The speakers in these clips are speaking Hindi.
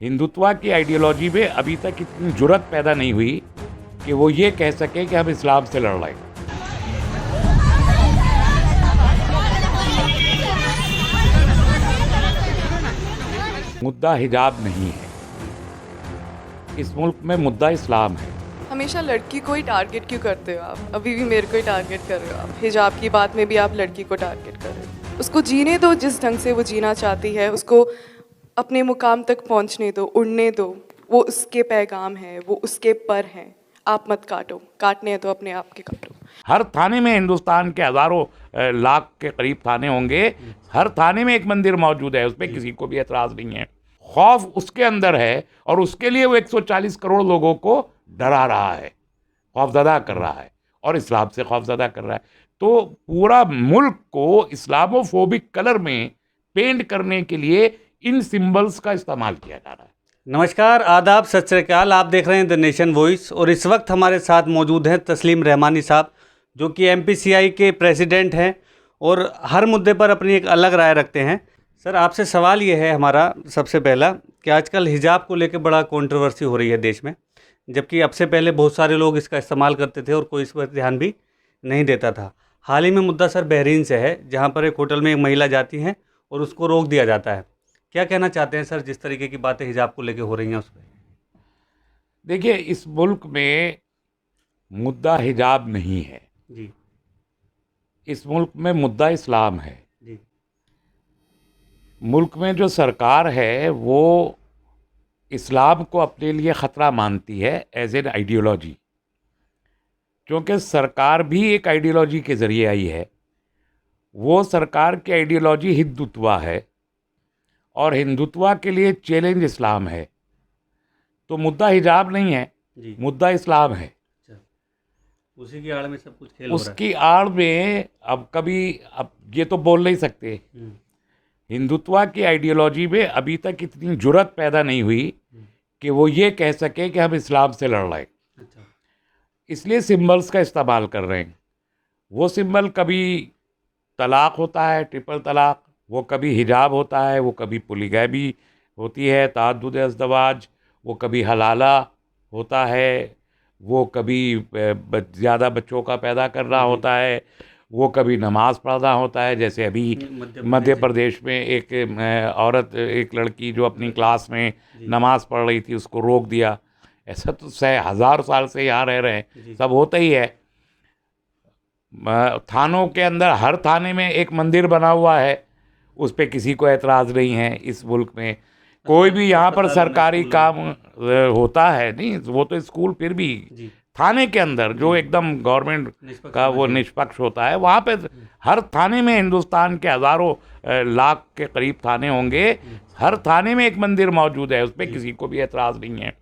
हिंदुत्व की आइडियोलॉजी में अभी तक इतनी जुर्रत पैदा नहीं हुई कि वो ये कह सके कि हम इस्लाम से लड़ रहे हैं। मुद्दा हिजाब नहीं है, इस मुल्क में मुद्दा इस्लाम है। हमेशा लड़की को ही टारगेट क्यों करते हो आप? अभी भी मेरे को ही टारगेट कर रहे हो आप। हिजाब की बात में भी आप लड़की को टारगेट कर रहे हो। उसको जीने दो जिस ढंग से वो जीना चाहती है, उसको अपने मुकाम तक पहुंचने दो, उड़ने दो। वो उसके पैगाम है, वो उसके पर हैं। आप मत काटो, काटने हैं तो अपने आप के काटो। हर थाने में, हिंदुस्तान के हजारों लाख के करीब थाने होंगे, हर थाने में एक मंदिर मौजूद है, उस पर किसी को भी एतराज नहीं है। खौफ उसके अंदर है और उसके लिए वो 140 करोड़ लोगों को डरा रहा है, खौफजदा कर रहा है और इस्लाम से खौफजदा कर रहा है। तो पूरा मुल्क को इस्लामोफोबिक कलर में पेंट करने के लिए इन सिंबल्स का इस्तेमाल किया जा रहा है। नमस्कार, आदाब, सत श्री अकाल। आप देख रहे हैं द नेशन वॉइस और इस वक्त हमारे साथ मौजूद हैं तस्लीम रहमानी साहब, जो कि एमपीसीआई के प्रेसिडेंट हैं और हर मुद्दे पर अपनी एक अलग राय रखते हैं। सर, आपसे सवाल ये है हमारा सबसे पहला कि आजकल हिजाब को लेकर बड़ा कंट्रोवर्सी हो रही है देश में, जबकि अब से पहले बहुत सारे लोग इसका इस्तेमाल करते थे और कोई इस पर ध्यान भी नहीं देता था। हाल ही में मुद्दा सर बहरीन से है, जहाँ पर एक होटल में एक महिला जाती हैं और उसको रोक दिया जाता है। क्या कहना चाहते हैं सर, जिस तरीके की बातें हिजाब को लेकर हो रही हैं उस पर? देखिए, इस मुल्क में मुद्दा हिजाब नहीं है जी इस मुल्क में मुद्दा इस्लाम है। जी मुल्क में जो सरकार है वो इस्लाम को अपने लिए ख़तरा मानती है एज एन आइडियोलॉजी, क्योंकि सरकार भी एक आइडियोलॉजी के ज़रिए आई है। वो सरकार की आइडियोलॉजी हिंदुत्व है और हिंदुत्व के लिए चैलेंज इस्लाम है। तो मुद्दा हिजाब नहीं है, जी मुद्दा इस्लाम है। अच्छा, उसी की आड़ में सब कुछ खेल हो रहा है। उसकी आड़ में अब ये तो बोल नहीं सकते। हिंदुत्व की आइडियोलॉजी में अभी तक इतनी जुर्रत पैदा नहीं हुई कि वो ये कह सके कि हम इस्लाम से लड़ रहे हैं। अच्छा, इसलिए सिंबल्स का इस्तेमाल कर रहे हैं। वो सिंबल कभी तलाक होता है, ट्रिपल तलाक, वो कभी हिजाब होता है, वो कभी पोलीगैमी होती है, ताअद्दुद अज़दवाज, वो कभी हलाला होता है, वो कभी ज़्यादा बच्चों का पैदा करना होता है, वो कभी नमाज पढ़ना होता है। जैसे अभी मध्य प्रदेश में एक औरत, एक लड़की जो अपनी क्लास में नमाज पढ़ रही थी, उसको रोक दिया। ऐसा तो 1000 साल से यहाँ रह रहे हैं, सब होता ही है। थानों के अंदर हर थाने में एक मंदिर बना हुआ है, उस पर किसी को एतराज़ नहीं है। इस मुल्क में कोई भी यहाँ पर सरकारी काम होता है नहीं, वो तो स्कूल, फिर भी थाने के अंदर जो एकदम गवर्नमेंट का वो निष्पक्ष होता है, वहाँ पे हर थाने में, हिंदुस्तान के हज़ारों लाख के करीब थाने होंगे, हर थाने में एक मंदिर मौजूद है, उस पर किसी को भी एतराज़ नहीं है।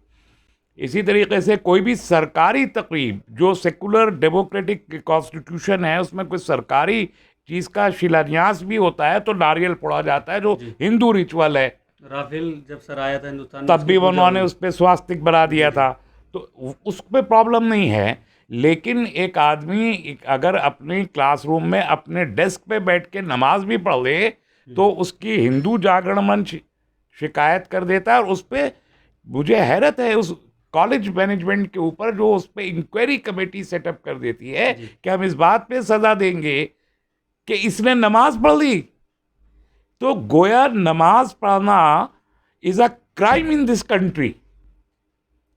इसी तरीके से कोई भी सरकारी तकरीब, जो सेकुलर डेमोक्रेटिक कॉन्स्टिट्यूशन है, उसमें कोई सरकारी चीज़ का शिलान्यास भी होता है तो नारियल फोड़ा जाता है, जो हिंदू रिचुअल है। राफेल जब सर आया था हिंदुस्तान में, तब भी उन्होंने उस पर स्वास्तिक बना दिया था, तो उस पर प्रॉब्लम नहीं है। लेकिन एक आदमी अगर अपनी क्लासरूम में अपने डेस्क पे बैठ के नमाज भी पढ़ ले तो उसकी हिंदू जागरण मंच शिकायत कर देता है। और उस पर मुझे हैरत है उस कॉलेज मैनेजमेंट के ऊपर, जो उस पर इंक्वायरी कमेटी सेटअप कर देती है कि हम इस बात पे सज़ा देंगे कि इसने नमाज पढ़ ली। तो गोया नमाज पढ़ना is a crime in this country.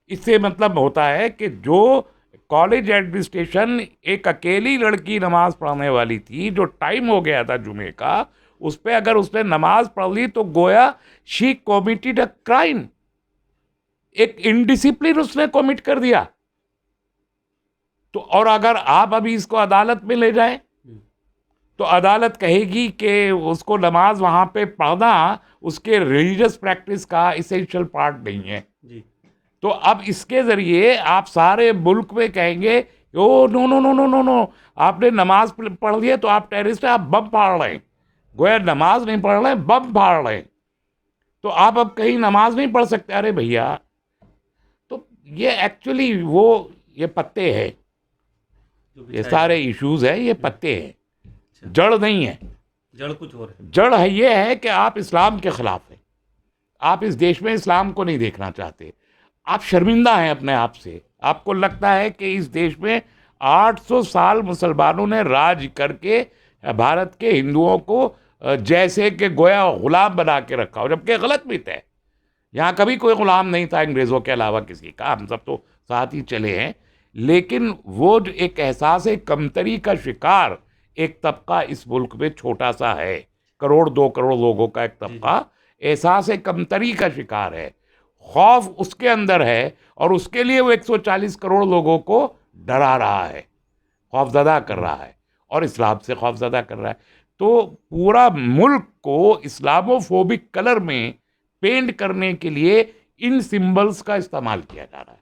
इससे मतलब होता है कि जो कॉलेज एडमिनिस्ट्रेशन, एक अकेली लड़की नमाज पढ़ने वाली थी, जो टाइम हो गया था जुमे का, उस पर अगर उसने नमाज पढ़ ली तो गोया शी कमिटेड अ क्राइम, एक इनडिसिप्लिन उसने कमिट कर दिया। तो और अगर आप अभी इसको अदालत में ले जाएं तो अदालत कहेगी कि उसको नमाज वहाँ पे पढ़ना उसके रिलीजियस प्रैक्टिस का इसेंशियल पार्ट नहीं है। तो अब इसके ज़रिए आप सारे मुल्क में कहेंगे, oh no no no no no no, आपने नमाज पढ़ लिया तो आप टेररिस्ट हैं, आप बम फाड़ रहे हैं। गोया नमाज नहीं पढ़ रहे हैं, बम फाड़ रहे हैं, तो आप अब कहीं नमाज नहीं पढ़ सकते। अरे भैया, तो ये एक्चुअली ये पत्ते हैं, ये सारे इश्यूज है, ये पत्ते हैं, जड़ नहीं है। जड़ कुछ और है। जड़ है ये है कि आप इस्लाम के खिलाफ हैं, आप इस देश में इस्लाम को नहीं देखना चाहते, आप शर्मिंदा हैं अपने आप से। आपको लगता है कि इस देश में 800 साल मुसलमानों ने राज करके भारत के हिंदुओं को जैसे कि गोया गुलाम बना के रखा हो, जबकि गलत भी है। यहाँ कभी कोई गुलाम नहीं था अंग्रेज़ों के अलावा किसी का, हम सब तो साथ ही चले हैं। लेकिन वो जो एक एहसास कमतरी का शिकार एक तबका इस मुल्क में छोटा सा है, 1-2 करोड़ लोगों का एक तबका एहसास कमतरी का शिकार है। खौफ उसके अंदर है और उसके लिए वो 140 करोड़ लोगों को डरा रहा है, खौफजदा कर रहा है और इस्लाम से खौफजदा कर रहा है। तो पूरा मुल्क को इस्लामोफोबिक कलर में पेंट करने के लिए इन सिंबल्स का इस्तेमाल किया जा रहा है।